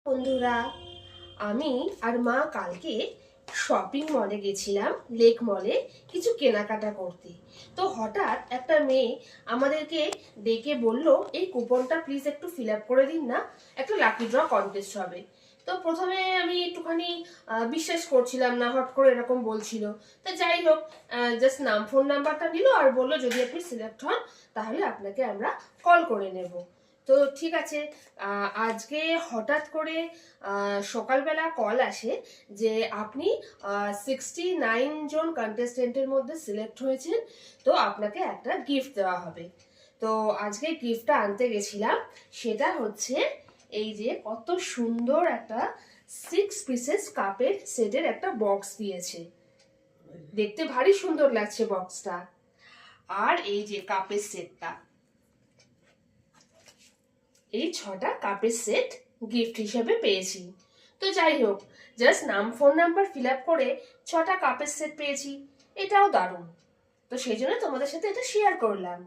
বন্ধুরা, আমি আর মা কালকে শপিং মলে গেছিলাম, লেক মলে কিছু কেনাকাটা করতে। তো হঠাৎ একটা মেয়ে আমাদেরকে ডেকে বলল, এই কুপনটা প্লিজ একটু ফিল আপ করে দিন না, একটা লাকি ড্র কন্টেস্ট হবে। তো প্রথমে আমি একটুখানি বিশ্বাস করছিলাম না, হট করে এরকম বলছিল। তো যাই হোক, জাস্ট নাম ফোন নাম্বারটা নিল আর বললো যদি আপনি সিলেক্ট হন তাহলে আপনাকে আমরা কল করে নেব। তো ঠিক আছে। আজকে হঠাৎ করে সকালবেলা কল আসে যে আপনি 69 জন কন্টেস্টেন্টের মধ্যে সিলেক্ট হয়েছেন, তো আপনাকে একটা গিফট দেওয়া হবে। তো আজকে গিফটটা আনতে গেছিলাম, সেটা হচ্ছে এই যে কত সুন্দর একটা 6 পিসেস কাপের সেটের একটা বক্স দিয়েছে। দেখতে ভারী সুন্দর লাগছে বক্সটা। আর এই যে কাপের সেটটা, এই 6টা কাপের সেট গিফট হিসেবে পেয়েছি। তো যাই হোক, জাস্ট নাম ফোন নাম্বার ফিল আপ করে 6টা কাপের সেট পেয়েছি, এটাও দারুণ। তো সেই জন্য তোমাদের সাথে এটা শেয়ার করলাম।